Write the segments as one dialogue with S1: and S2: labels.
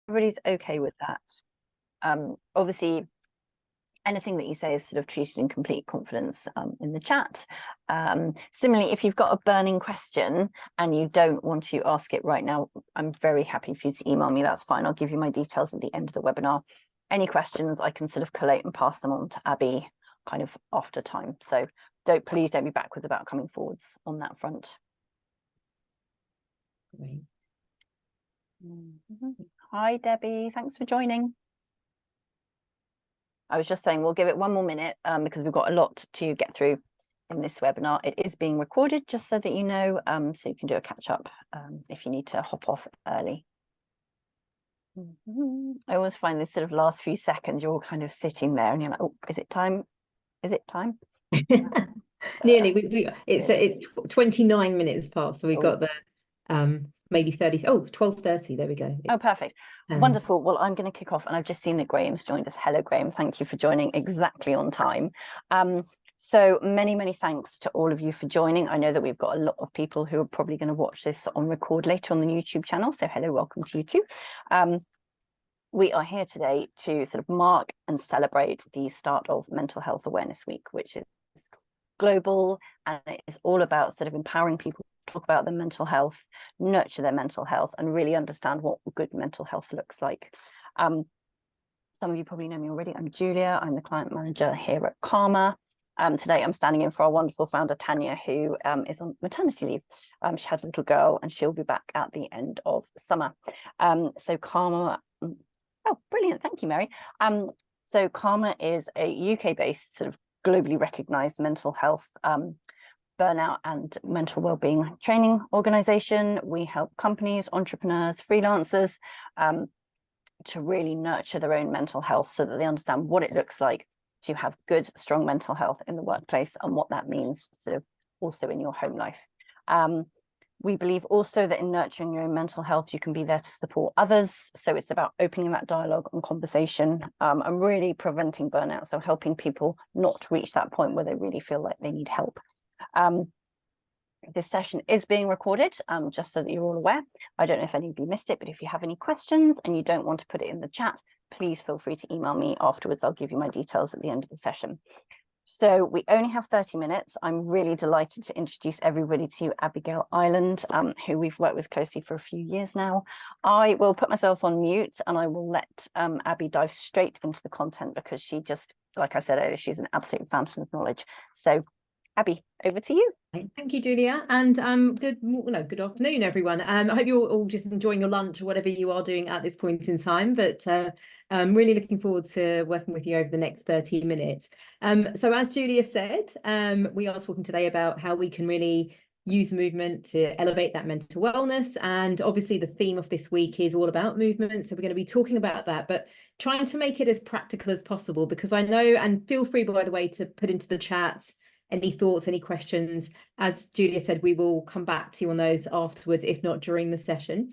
S1: everybody's okay with that. Obviously, anything that you say is sort of treated in complete confidence in the chat. Similarly, if you've got a burning question and you don't want to ask it right now, I'm very happy for you to email me. That's fine. I'll give you my details at the end of the webinar. Any questions, I can sort of collate and pass them on to Abby kind of after time. So please don't be backwards about coming forwards on that front.
S2: Great.
S1: Hi, Debbie. Thanks for joining. I was just saying we'll give it one more minute because we've got a lot to get through in this webinar. It is being recorded, just so that you know, so you can do a catch up if you need to hop off early. I always find this sort of last few seconds, you're all kind of sitting there and you're like, oh, is it time? Is it time?
S2: Nearly. It's 29 minutes past, so we got the maybe 30. Oh, 12:30. There we go.
S1: Oh, perfect. Wonderful. Well, I'm going to kick off, and I've just seen that Graham's joined us. Hello, Graham. Thank you for joining exactly on time. So many thanks to all of you for joining. I know that we've got a lot of people who are probably going to watch this on record later on the YouTube channel. So hello, welcome to you too. We are here today to sort of mark and celebrate the start of Mental Health Awareness Week, which is global, and it is all about sort of empowering people to talk about their mental health, nurture their mental health, and really understand what good mental health looks like. Some of you probably know me already. I'm Julia. I'm the client manager here at Karma. Today I'm standing in for our wonderful founder Tanya, who is on maternity leave. She had a little girl and she'll be back at the end of summer. So Karma, oh brilliant, thank you, Mary. So Karma is a UK-based sort of globally recognized mental health burnout and mental well-being training organization. We help companies, entrepreneurs, freelancers to really nurture their own mental health so that they understand what it looks like to have good, strong mental health in the workplace and what that means sort of also in your home life. We believe also that in nurturing your own mental health, you can be there to support others. So it's about opening that dialogue and conversation and really preventing burnout. So helping people not reach that point where they really feel like they need help. This session is being recorded, just so that you're all aware. I don't know if any of you missed it, but if you have any questions and you don't want to put it in the chat, please feel free to email me afterwards. I'll give you my details at the end of the session. So we only have 30 minutes. I'm really delighted to introduce everybody to Abigail Ireland, who we've worked with closely for a few years now. I will put myself on mute and I will let Abby dive straight into the content because she just, like I said earlier, she's an absolute fountain of knowledge. So Abby, over to you.
S2: Thank you, Julia, and good afternoon, everyone. I hope you're all just enjoying your lunch or whatever you are doing at this point in time, but I'm really looking forward to working with you over the next 30 minutes. So as Julia said, we are talking today about how we can really use movement to elevate that mental wellness, and obviously the theme of this week is all about movement, so we're going to be talking about that, but trying to make it as practical as possible, because I know, and feel free, by the way, to put into the chat any thoughts, any questions. As Julia said, we will come back to you on those afterwards, if not during the session.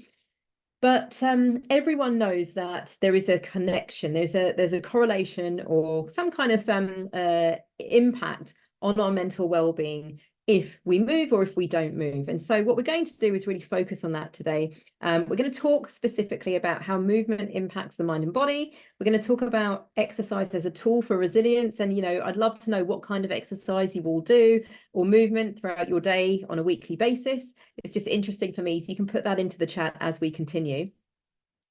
S2: But everyone knows that there is a connection, there's a correlation or some kind of impact on our mental well-being if we move or if we don't move. And so what we're going to do is really focus on that today. We're going to talk specifically about how movement impacts the mind and body. We're going to talk about exercise as a tool for resilience. And, you know, I'd love to know what kind of exercise you all do or movement throughout your day on a weekly basis. It's just interesting for me. So you can put that into the chat as we continue.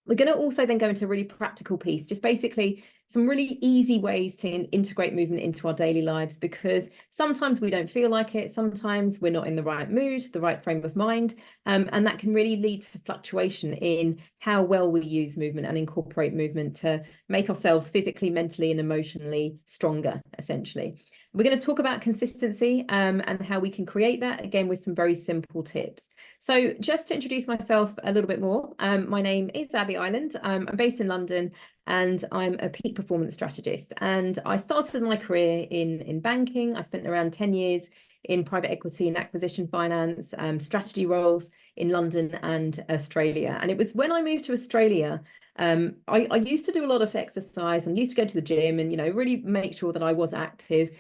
S2: We're going to also then go into a really practical piece, just basically some really easy ways to integrate movement into our daily lives, because sometimes we don't feel like it, sometimes we're not in the right mood, the right frame of mind, and that can really lead to fluctuation in how well we use movement and incorporate movement to make ourselves physically, mentally, and emotionally stronger, essentially. We're going to talk about consistency and how we can create that, again, with some very simple tips. So just to introduce myself a little bit more, my name is Abby Ireland. I'm based in London and I'm a peak performance strategist. And I started my career in banking. I spent around 10 years in private equity and acquisition finance, strategy roles in London and Australia. And it was when I moved to Australia, I used to do a lot of exercise and used to go to the gym and, you know, really make sure that I was active.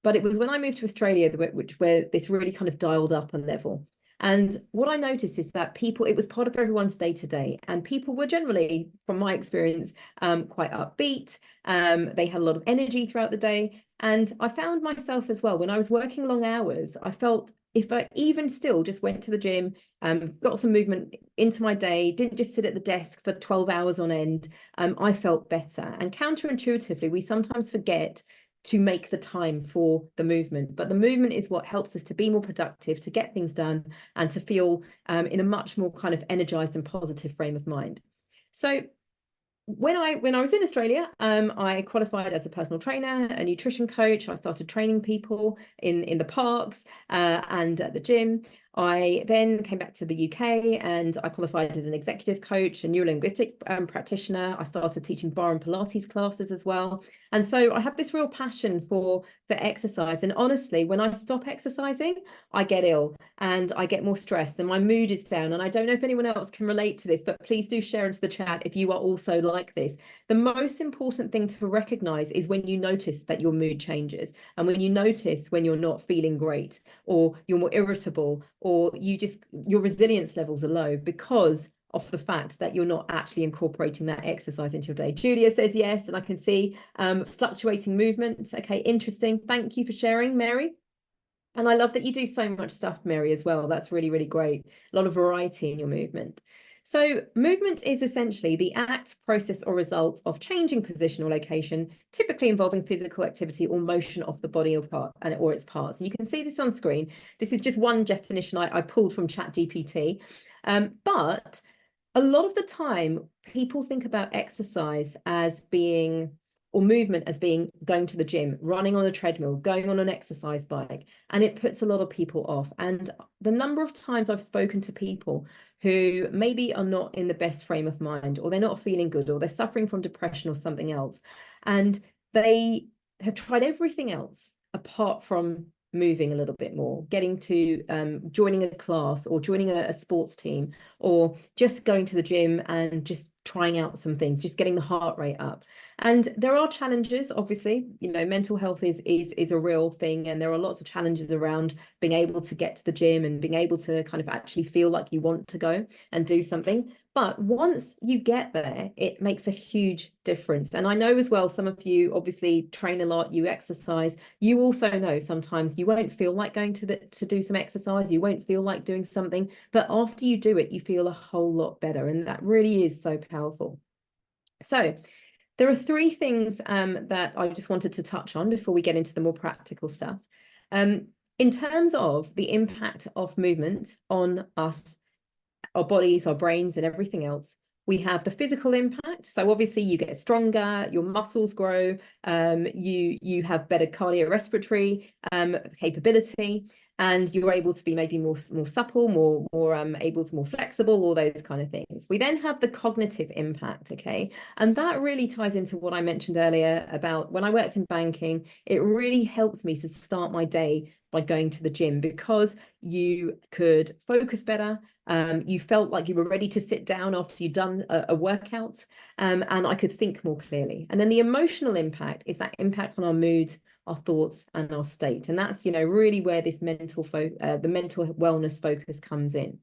S2: But it was when I moved to Australia where this really kind of dialed up a level. And what I noticed is that people, it was part of everyone's day to day, and people were generally, from my experience, quite upbeat. They had a lot of energy throughout the day. And I found myself as well, when I was working long hours, I felt if I even still just went to the gym, got some movement into my day, didn't just sit at the desk for 12 hours on end, I felt better. And counterintuitively, we sometimes forget to make the time for the movement, but the movement is what helps us to be more productive, to get things done, and to feel in a much more kind of energized and positive frame of mind. So when I was in Australia, I qualified as a personal trainer, a nutrition coach. I started training people in the parks and at the gym. I then came back to the UK and I qualified as an executive coach, a neurolinguistic practitioner. I started teaching bar and Pilates classes as well. And so I have this real passion for exercise. And honestly, when I stop exercising, I get ill and I get more stressed and my mood is down. And I don't know if anyone else can relate to this, but please do share into the chat if you are also like this. The most important thing to recognize is when you notice that your mood changes, and when you notice when you're not feeling great, or you're more irritable, or your resilience levels are low because of the fact that you're not actually incorporating that exercise into your day. Julia says yes, and I can see fluctuating movement. Okay, interesting. Thank you for sharing, Mary. And I love that you do so much stuff, Mary, as well. That's really, really great. A lot of variety in your movement. So movement is essentially the act, process, or result of changing position or location, typically involving physical activity or motion of the body or its parts. And you can see this on screen. This is just one definition I pulled from ChatGPT. But a lot of the time, people think about exercise as being, or movement as being going to the gym, running on a treadmill, going on an exercise bike, and it puts a lot of people off. And the number of times I've spoken to people who maybe are not in the best frame of mind, or they're not feeling good, or they're suffering from depression or something else, and they have tried everything else apart from moving a little bit more, getting to joining a class or joining a sports team, or just going to the gym and just trying out some things, just getting the heart rate up. And there are challenges, obviously, mental health is a real thing, and there are lots of challenges around being able to get to the gym and being able to kind of actually feel like you want to go and do something. But once you get there, it makes a huge difference. And I know as well, some of you obviously train a lot, you exercise. You also know sometimes you won't feel like going to do some exercise, you won't feel like doing something, but after you do it, you feel a whole lot better. And that really is so powerful. So there are three things that I just wanted to touch on before we get into the more practical stuff. In terms of the impact of movement on us, our bodies, our brains, and everything else, we have the physical impact. So obviously you get stronger, your muscles grow, you have better cardiorespiratory capability, and you're able to be maybe more supple, more flexible, all those kind of things. We then have the cognitive impact, okay? And that really ties into what I mentioned earlier about when I worked in banking. It really helped me to start my day by going to the gym, because you could focus better. You felt like you were ready to sit down after you'd done a workout, and I could think more clearly. And then the emotional impact is that impact on our moods, our thoughts, and our state. And that's, really where this the mental wellness focus comes in.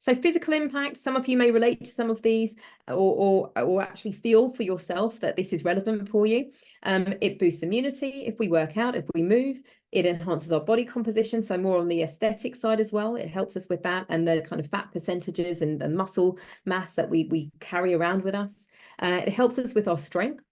S2: So physical impact, some of you may relate to some of these, or actually feel for yourself that this is relevant for you. It boosts immunity if we work out, if we move. It enhances our body composition, so more on the aesthetic side as well. It helps us with that, and the kind of fat percentages and the muscle mass that we carry around with us. It helps us with our strength.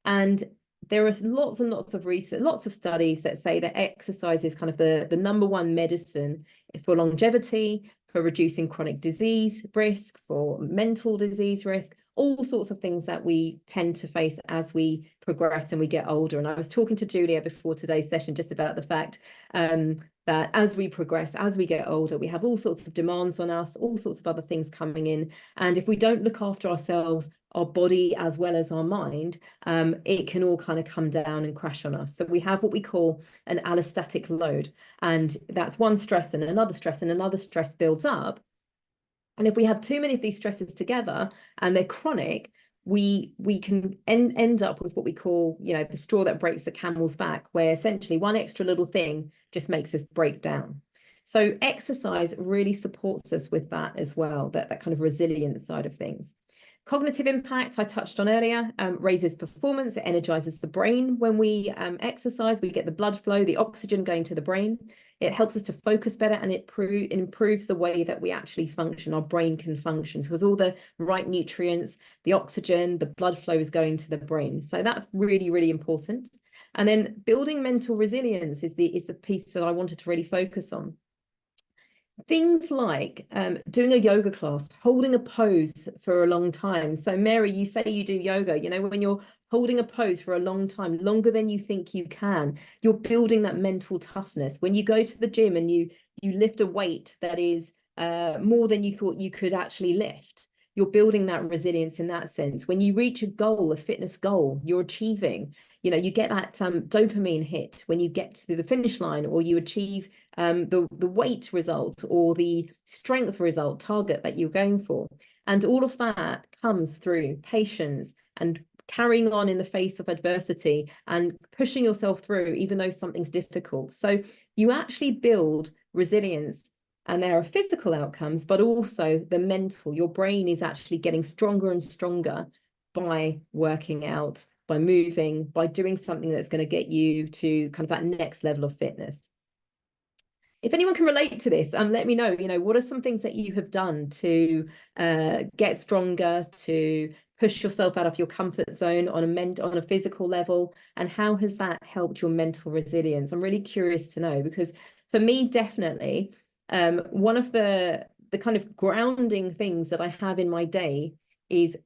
S2: And there are lots and lots of research, lots of studies that say that exercise is kind of the number one medicine for longevity, for reducing chronic disease risk, for mental disease risk, all sorts of things that we tend to face as we progress and we get older. And I was talking to Julia before today's session just about the fact that as we progress, as we get older, we have all sorts of demands on us, all sorts of other things coming in. And if we don't look after ourselves, our body as well as our mind, it can all kind of come down and crash on us. So we have what we call an allostatic load, and that's one stress and another stress and another stress builds up. And if we have too many of these stresses together and they're chronic, we can end up with what we call, the straw that breaks the camel's back, where essentially one extra little thing just makes us break down. So exercise really supports us with that as well, that kind of resilience side of things. Cognitive impact, I touched on earlier, raises performance, it energizes the brain. When we exercise, we get the blood flow, the oxygen going to the brain. It helps us to focus better, and it improves the way that we actually function, our brain can function. So with all the right nutrients, the oxygen, the blood flow is going to the brain. So that's really, really important. And then building mental resilience is the piece that I wanted to really focus on. Things like doing a yoga class, holding a pose for a long time. So Mary, you say you do yoga, you know, when you're holding a pose for a long time, longer than you think you can, you're building that mental toughness. When you go to the gym and you lift a weight that is more than you thought you could actually lift, you're building that resilience in that sense. When you reach a goal, a fitness goal, you're achieving, you know, you get that dopamine hit when you get to the finish line, or you achieve the weight result or the strength result target that you're going for. And all of that comes through patience and carrying on in the face of adversity and pushing yourself through, even though something's difficult. So you actually build resilience. And there are physical outcomes, but also the mental. Your brain is actually getting stronger and stronger by working out, by moving, by doing something that's going to get you to kind of that next level of fitness. If anyone can relate to this, let me know, you know, what are some things that you have done to get stronger, to push yourself out of your comfort zone on a physical level, and how has that helped your mental resilience? I'm really curious to know, because for me, definitely, one of the kind of grounding things that I have in my day is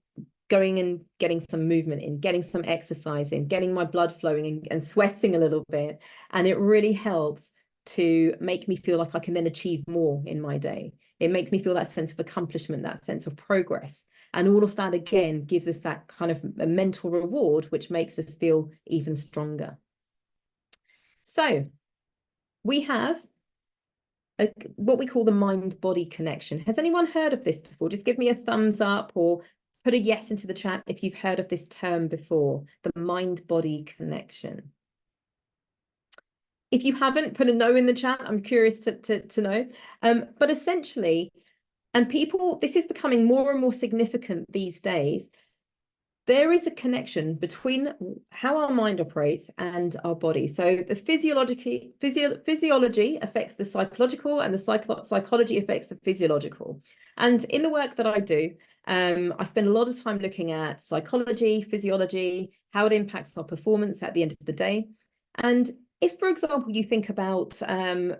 S2: going and getting some movement in, getting some exercise in, getting my blood flowing and sweating a little bit. And it really helps to make me feel like I can then achieve more in my day. It makes me feel that sense of accomplishment, that sense of progress. And all of that, again, gives us that kind of a mental reward, which makes us feel even stronger. So we have what we call the mind-body connection. Has anyone heard of this before? Just give me a thumbs up or put a yes into the chat if you've heard of this term before, the mind-body connection. If you haven't, put a no in the chat. I'm curious to know. But essentially, and people, this is becoming more and more significant these days, there is a connection between how our mind operates and our body. So the physiology affects the psychological, and the psychology affects the physiological. And in the work that I do, I spend a lot of time looking at psychology, physiology, how it impacts our performance at the end of the day. And if, for example, you think about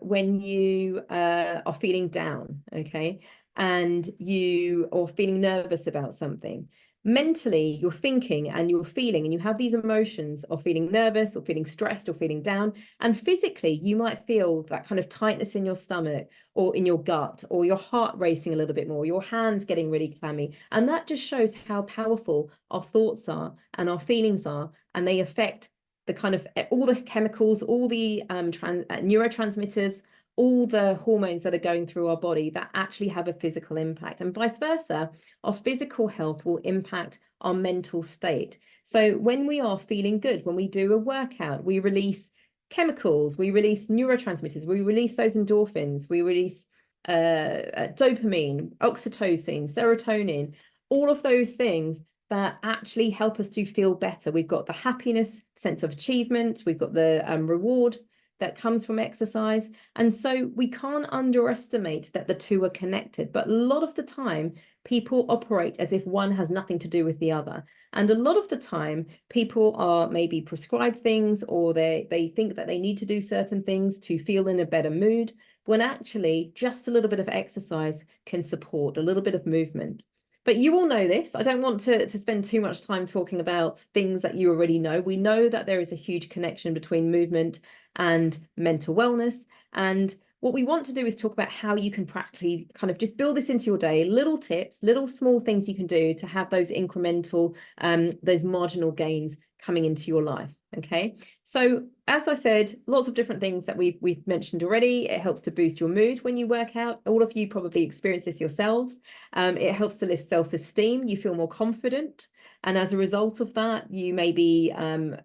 S2: when you are feeling down, okay, and you are feeling nervous about something, mentally you're thinking and you're feeling and you have these emotions of feeling nervous or feeling stressed or feeling down, and physically you might feel that kind of tightness in your stomach or in your gut, or your heart racing a little bit more, your hands getting really clammy. And that just shows how powerful our thoughts are and our feelings are, and they affect the kind of all the chemicals, all the neurotransmitters, all the hormones that are going through our body that actually have a physical impact, and vice versa. Our physical health will impact our mental state. So when we are feeling good, when we do a workout, we release chemicals, we release neurotransmitters, we release those endorphins, we release dopamine, oxytocin, serotonin, all of those things that actually help us to feel better. We've got the happiness, sense of achievement, we've got the reward that comes from exercise. And so we can't underestimate that the two are connected. But a lot of the time, people operate as if one has nothing to do with the other. And a lot of the time, people are maybe prescribed things, or they think that they need to do certain things to feel in a better mood, when actually just a little bit of exercise can support, a little bit of movement. But you all know this. I don't want to spend too much time talking about things that you already know. We know that there is a huge connection between movement and mental wellness. And what we want to do is talk about how you can practically kind of just build this into your day, little tips, little small things you can do to have those incremental, those marginal gains coming into your life. Okay, so as I said, lots of different things that we've mentioned already. It helps to boost your mood when you work out. All of you probably experience this yourselves. It helps to lift self-esteem. You feel more confident. And as a result of that, you maybe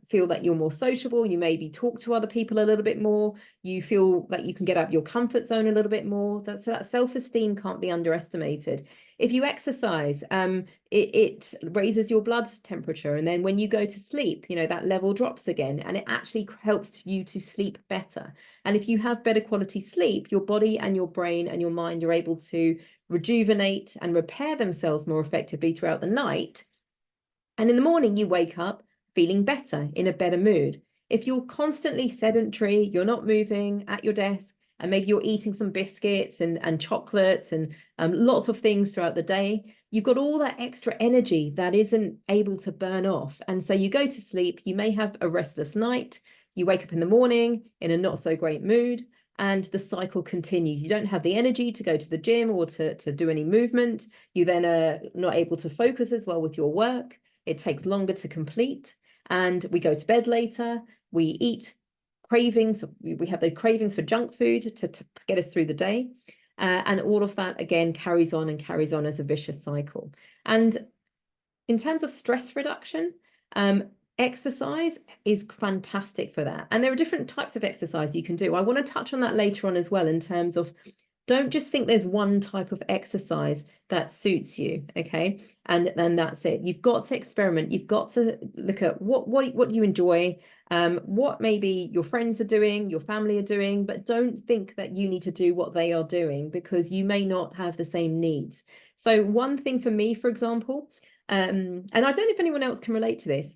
S2: feel that you're more sociable, you maybe talk to other people a little bit more, you feel that you can get out of your comfort zone a little bit more. That self-esteem can't be underestimated. If you exercise, it raises your blood temperature. And then when you go to sleep, that level drops again, and it actually helps you to sleep better. And if you have better quality sleep, your body and your brain and your mind are able to rejuvenate and repair themselves more effectively throughout the night. And in the morning, you wake up feeling better, in a better mood. If you're constantly sedentary, you're not moving at your desk, and maybe you're eating some biscuits and chocolates and lots of things throughout the day, you've got all that extra energy that isn't able to burn off. And so you go to sleep, you may have a restless night, you wake up in the morning in a not so great mood, and the cycle continues. You don't have the energy to go to the gym or to do any movement. You then are not able to focus as well with your work. It takes longer to complete, and we go to bed later. We eat cravings. We have the cravings for junk food to get us through the day. And all of that, again, carries on and carries on as a vicious cycle. And in terms of stress reduction, exercise is fantastic for that. And there are different types of exercise you can do. I want to touch on that later on as well, in terms of, don't just think there's one type of exercise that suits you, okay? And then that's it. You've got to experiment. You've got to look at what you enjoy, what maybe your friends are doing, your family are doing, but don't think that you need to do what they are doing, because you may not have the same needs. So one thing for me, for example, and I don't know if anyone else can relate to this.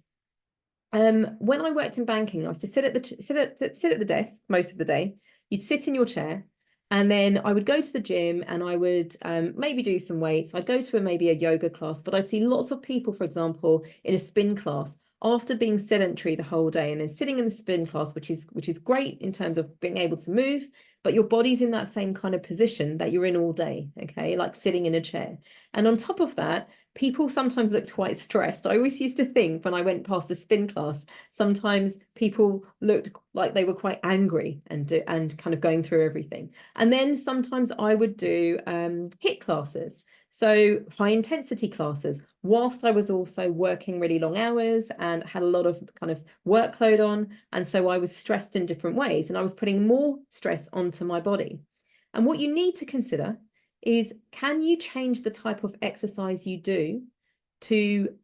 S2: When I worked in banking, I was to sit at the desk most of the day. You'd sit in your chair, and then I would go to the gym, and I would maybe do some weights. I'd go to maybe a yoga class, but I'd see lots of people, for example, in a spin class, after being sedentary the whole day, and then sitting in the spin class, which is great in terms of being able to move, but your body's in that same kind of position that you're in all day, okay, like sitting in a chair. And on top of that, people sometimes looked quite stressed. I always used to think, when I went past the spin class, sometimes people looked like they were quite angry and kind of going through everything. And then sometimes I would do HIIT classes, so high intensity classes, whilst I was also working really long hours and had a lot of kind of workload on. And so I was stressed in different ways, and I was putting more stress onto my body. And what you need to consider is, can you change the type of exercise you do to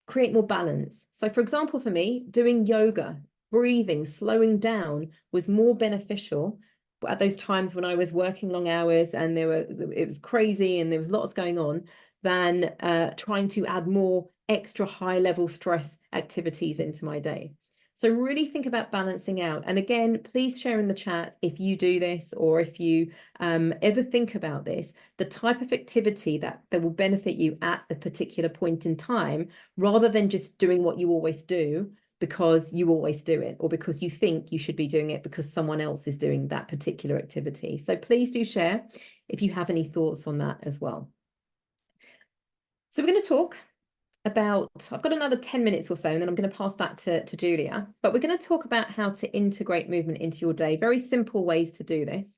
S2: create more balance? So for example, for me, doing yoga, breathing, slowing down was more beneficial at those times when I was working long hours and it was crazy and there was lots going on, than trying to add more extra high level stress activities into my day. So really think about balancing out. And again, please share in the chat if you do this, or if you ever think about this, the type of activity that will benefit you at a particular point in time, rather than just doing what you always do because you always do it, or because you think you should be doing it because someone else is doing that particular activity. So please do share if you have any thoughts on that as well. So we're going to talk about, I've got another 10 minutes or so, and then I'm going to pass back to Julia, but we're going to talk about how to integrate movement into your day. Very simple ways to do this.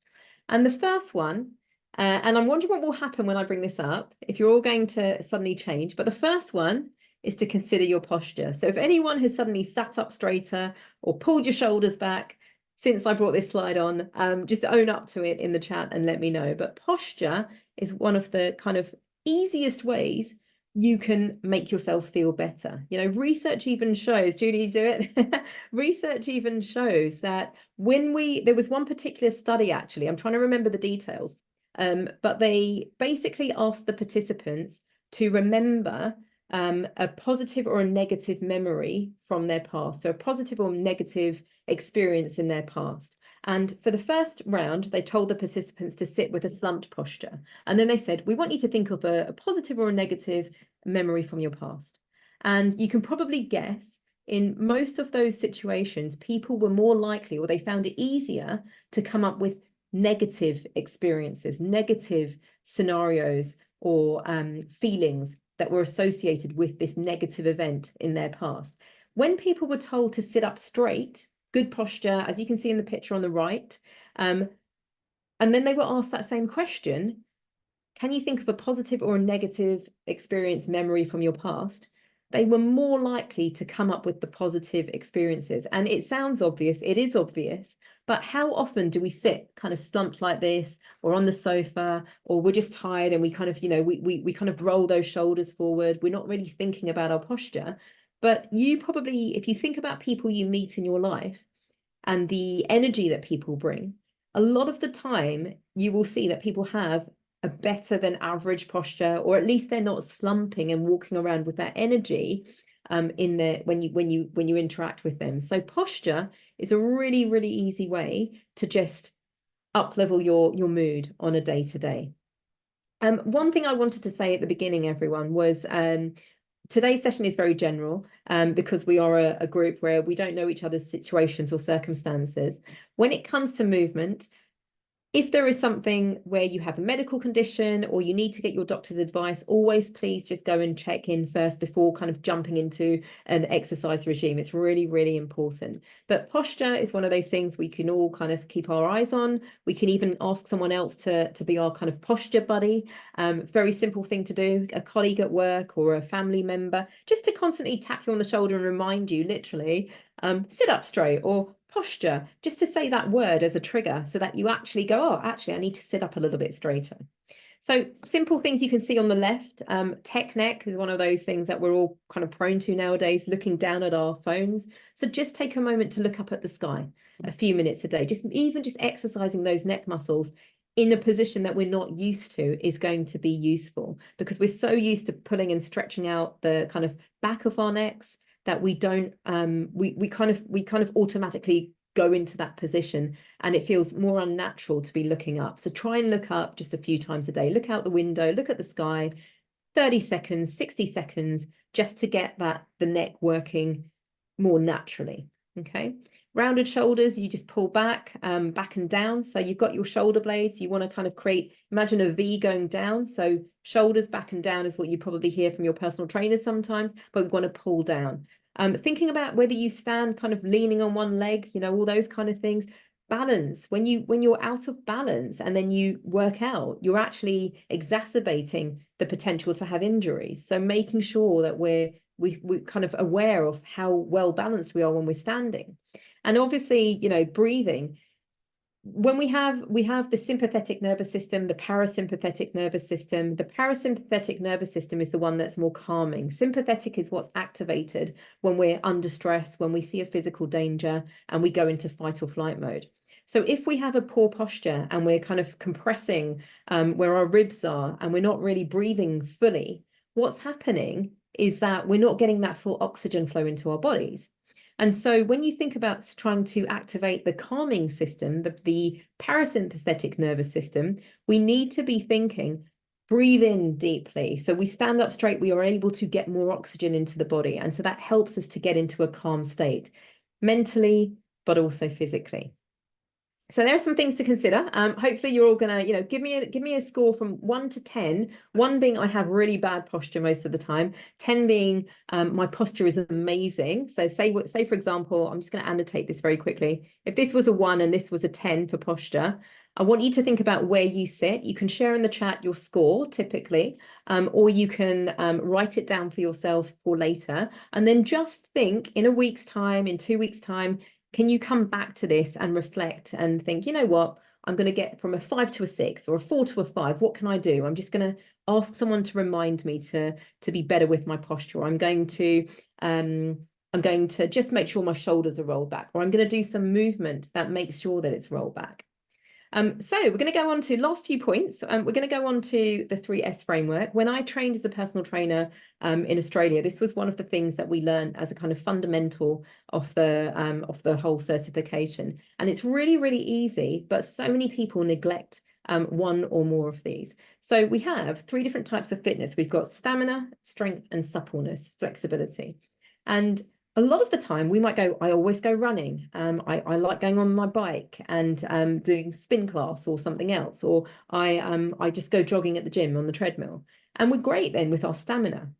S2: And the first one, and I'm wondering what will happen when I bring this up, if you're all going to suddenly change, but the first one is to consider your posture. So if anyone has suddenly sat up straighter or pulled your shoulders back since I brought this slide on, just own up to it in the chat and let me know. But posture is one of the kind of easiest ways you can make yourself feel better. Research even shows, Julie, you do it. Research even shows that there was one particular study, actually, I'm trying to remember the details, but they basically asked the participants to remember a positive or a negative memory from their past, so a positive or negative experience in their past. And for the first round, they told the participants to sit with a slumped posture. And then they said, we want you to think of a positive or a negative memory from your past. And you can probably guess, in most of those situations, people were more likely, or they found it easier to come up with negative experiences, negative scenarios, or feelings that were associated with this negative event in their past. When people were told to sit up straight, good posture, as you can see in the picture on the right, and then they were asked that same question, can you think of a positive or a negative experience, memory from your past? they were more likely to come up with the positive experiences. And it sounds obvious, it is obvious, but how often do we sit kind of slumped like this, or on the sofa, or we're just tired and we kind of, we kind of roll those shoulders forward. We're not really thinking about our posture. But you probably, if you think about people you meet in your life and the energy that people bring, a lot of the time you will see that people have a better than average posture, or at least they're not slumping and walking around with that energy in there when you interact with them. So posture is a really, really easy way to just up level your mood on a day-to-day. One thing I wanted to say at the beginning, everyone, was today's session is very general because we are a group where we don't know each other's situations or circumstances. When it comes to movement, if there is something where you have a medical condition or you need to get your doctor's advice, always please just go and check in first before kind of jumping into an exercise regime. It's really, really important. But posture is one of those things we can all kind of keep our eyes on. We can even ask someone else to be our kind of posture buddy. Very simple thing to do, a colleague at work or a family member, just to constantly tap you on the shoulder and remind you, literally, sit up straight, or posture, just to say that word as a trigger so that you actually go, oh, actually, I need to sit up a little bit straighter. So simple things you can see on the left. Tech neck is one of those things that we're all kind of prone to nowadays, looking down at our phones. So just take a moment to look up at the sky a few minutes a day. Just exercising those neck muscles in a position that we're not used to is going to be useful, because we're so used to pulling and stretching out the kind of back of our necks that we don't we kind of automatically go into that position, and it feels more unnatural to be looking up. So try and look up just a few times a day. Look out the window, look at the sky, 30 seconds, 60 seconds, just to get the neck working more naturally. Okay. Rounded shoulders, you just pull back and down. So you've got your shoulder blades. You want to kind of imagine a V going down. So shoulders back and down is what you probably hear from your personal trainers sometimes, but we want to pull down. Thinking about whether you stand kind of leaning on one leg, all those kind of things. Balance. When you're out of balance and then you work out, you're actually exacerbating the potential to have injuries. So making sure that we're kind of aware of how well balanced we are when we're standing. And obviously, breathing. When we have the sympathetic nervous system, the parasympathetic nervous system. The parasympathetic nervous system is the one that's more calming. Sympathetic is what's activated when we're under stress, when we see a physical danger, and we go into fight or flight mode. So if we have a poor posture and we're kind of compressing where our ribs are, and we're not really breathing fully, what's happening is that we're not getting that full oxygen flow into our bodies. And so when you think about trying to activate the calming system, the parasympathetic nervous system, we need to be thinking, breathe in deeply. So we stand up straight, we are able to get more oxygen into the body. And so that helps us to get into a calm state, mentally, but also physically. So there are some things to consider. Hopefully you're all gonna, give me a score from 1 to 10. 1 being I have really bad posture most of the time. 10 being my posture is amazing. So say for example, I'm just going to annotate this very quickly. If this was a 1 and this was a 10 for posture, I want you to think about where you sit. You can share in the chat your score typically, or you can write it down for yourself for later. And then just think in a week's time, in 2 weeks' time, can you come back to this and reflect and think, you know what, I'm going to get from a 5 to a 6 or a 4 to a 5. What can I do? I'm just going to ask someone to remind me to be better with my posture. I'm going to just make sure my shoulders are rolled back, or I'm going to do some movement that makes sure that it's rolled back. So we're going to go on to last few points. We're going to go on to the 3S framework. When I trained as a personal trainer in Australia, this was one of the things that we learned as a kind of fundamental of the whole certification. And it's really, really easy, but so many people neglect one or more of these. So we have 3 different types of fitness. We've got stamina, strength, and suppleness, flexibility. And a lot of the time we might go, I always go running. I like going on my bike and doing spin class or something else, or I just go jogging at the gym on the treadmill. And we're great then with our stamina.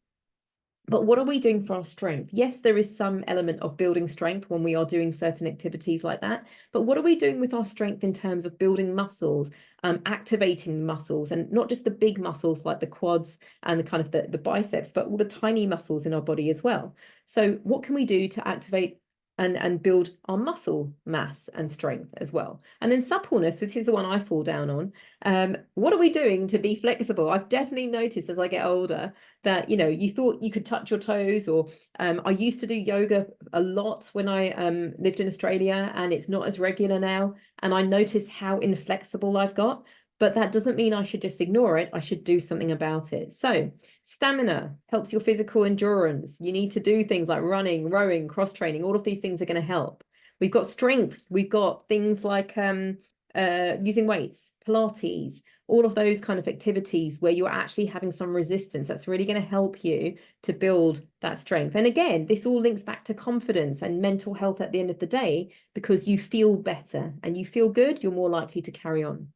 S2: But what are we doing for our strength? Yes, there is some element of building strength when we are doing certain activities like that. But what are we doing with our strength in terms of building muscles, activating muscles, and not just the big muscles like the quads and the kind of the biceps, but all the tiny muscles in our body as well. So what can we do to activate and build our muscle mass and strength as well? And then suppleness, this is the one I fall down on. What are we doing to be flexible? I've definitely noticed as I get older that, you know, you thought you could touch your toes, or I used to do yoga a lot when I lived in Australia, and it's not as regular now. And I notice how inflexible I've got, but that doesn't mean I should just ignore it. I should do something about it. So stamina helps your physical endurance. You need to do things like running, rowing, cross training. All of these things are going to help. We've got strength. We've got things like using weights, Pilates, all of those kind of activities where you're actually having some resistance. That's really going to help you to build that strength. And again, this all links back to confidence and mental health at the end of the day, because you feel better and you feel good, you're more likely to carry on.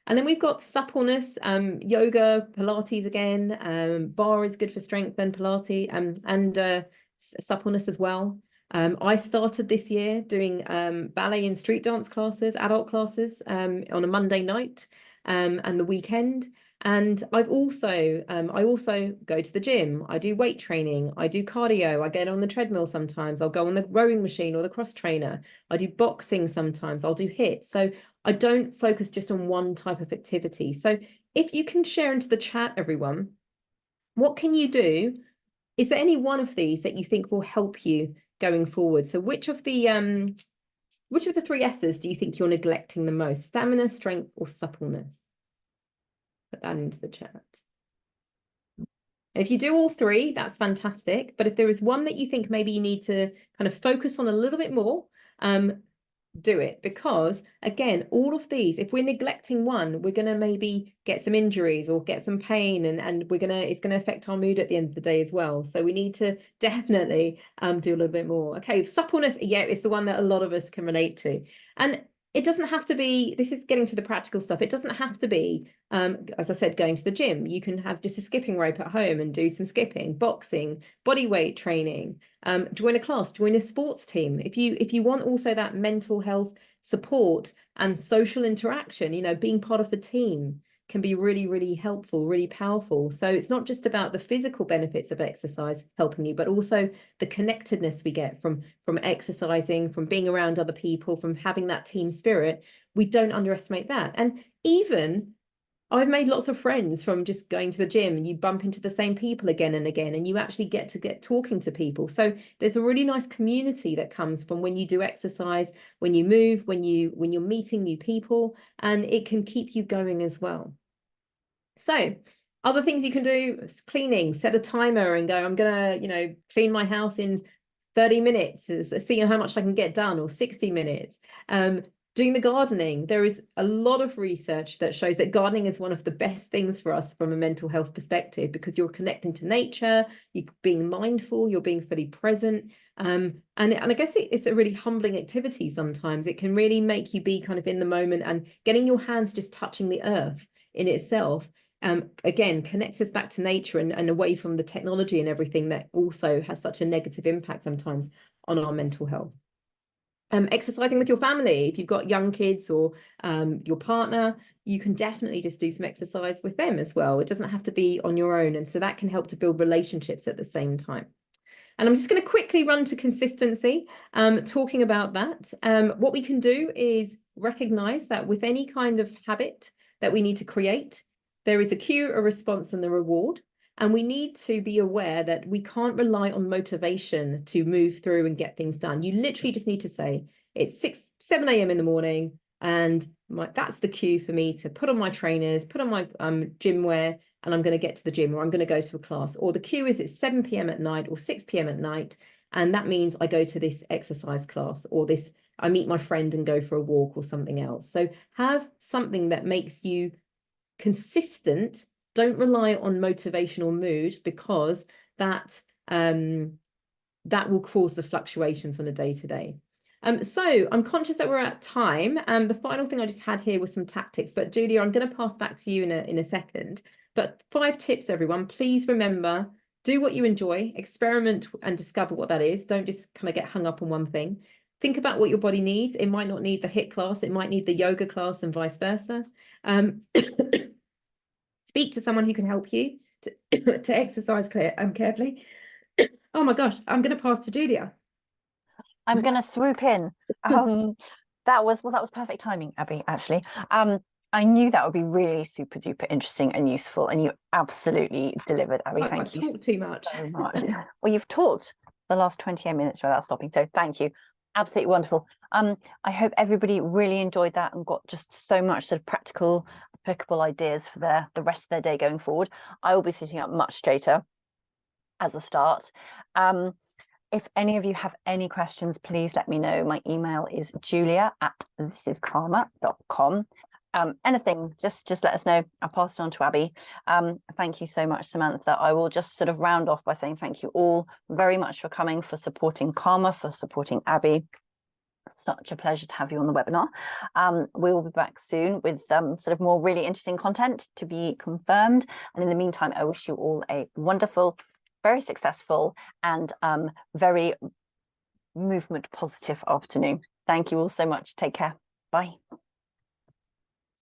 S2: And then we've got suppleness, yoga, Pilates again, bar is good for strength and Pilates, and suppleness as well. I started this year doing ballet and street dance classes, adult classes, on a Monday night and the weekend. And I also go to the gym. I do weight training. I do cardio. I get on the treadmill sometimes. I'll go on the rowing machine or the cross trainer. I do boxing sometimes. I'll do HIIT. So I don't focus just on one type of activity. So if you can share into the chat, everyone, what can you do? Is there any one of these that you think will help you going forward? So which of the 3 S's do you think you're neglecting the most? Stamina, strength, or suppleness? Put that into the chat. And if you do all 3, that's fantastic. But if there is one that you think maybe you need to kind of focus on a little bit more, do it. Because again, all of these, if we're neglecting one, we're going to maybe get some injuries or get some pain, and it's going to affect our mood at the end of the day as well. So we need to definitely do a little bit more. Okay, suppleness, yeah, it's the one that a lot of us can relate to. And it doesn't have to be, this is getting to the practical stuff. It doesn't have to be, as I said, going to the gym. You can have just a skipping rope at home and do some skipping, boxing, body weight training, join a class, join a sports team. If you want also that mental health support and social interaction, you know, being part of a team can be really, really helpful, really powerful. So it's not just about the physical benefits of exercise helping you, but also the connectedness we get from exercising, from being around other people, from having that team spirit. We don't underestimate that. And even I've made lots of friends from just going to the gym, and you bump into the same people again and again, and you actually get talking to people. So there's a really nice community that comes from when you do exercise, when you move, when you're meeting new people, and it can keep you going as well. So other things you can do is cleaning, set a timer and go, I'm gonna, you know, clean my house in 30 minutes, see how much I can get done, or 60 minutes. Doing the gardening, there is a lot of research that shows that gardening is one of the best things for us from a mental health perspective, because you're connecting to nature, you're being mindful, you're being fully present. And I guess it's a really humbling activity sometimes. It can really make you be kind of in the moment, and getting your hands just touching the earth in itself, again, connects us back to nature and away from the technology and everything that also has such a negative impact sometimes on our mental health. Exercising with your family, if you've got young kids or your partner, you can definitely just do some exercise with them as well. It doesn't have to be on your own. And so that can help to build relationships at the same time. And I'm just going to quickly run to consistency, talking about that. What we can do is recognize that with any kind of habit that we need to create, there is a cue, a response, and the reward. And we need to be aware that we can't rely on motivation to move through and get things done. You literally just need to say, it's 7 a.m. in the morning, and that's the cue for me to put on my trainers, put on my gym wear, and I'm going to get to the gym, or I'm going to go to a class. Or the cue is it's 7 p.m. at night or 6 p.m. at night, and that means I go to this exercise class, or I meet my friend and go for a walk, or something else. So have something that makes you consistent. Don't rely on motivational mood, because that will cause the fluctuations on a day-to-day. So I'm conscious that we're at time. The final thing I just had here was some tactics, but Julia, I'm going to pass back to you in a second. But 5 tips, everyone. Please remember do what you enjoy, experiment and discover what that is. Don't just kind of get hung up on one thing. Think about what your body needs. It might not need the HIIT class, it might need the yoga class and vice versa. Speak to someone who can help you to exercise carefully. Oh my gosh, I'm going to pass to Julia.
S1: I'm going to swoop in. That was perfect timing, Abby, actually. I knew that would be really super duper interesting and useful, and you absolutely delivered, Abby. Thank you
S2: talked too much.
S1: so much. Well, you've talked the last 28 minutes without stopping, so thank you. Absolutely wonderful. I hope everybody really enjoyed that and got just so much sort of practical, applicable ideas for the rest of their day going forward. I will be sitting up much straighter as a start. If any of you have any questions, please let me know. My email is julia@thisiskarma.com. Anything, just let us know. I'll pass it on to Abby. Thank you so much, Samantha. I will just sort of round off by saying thank you all very much for coming, for supporting Karma, for supporting Abby. Such a pleasure to have you on the webinar. We will be back soon with sort of more really interesting content to be confirmed. And in the meantime, I wish you all a wonderful, very successful and very movement positive afternoon. Thank you all so much. Take care. Bye.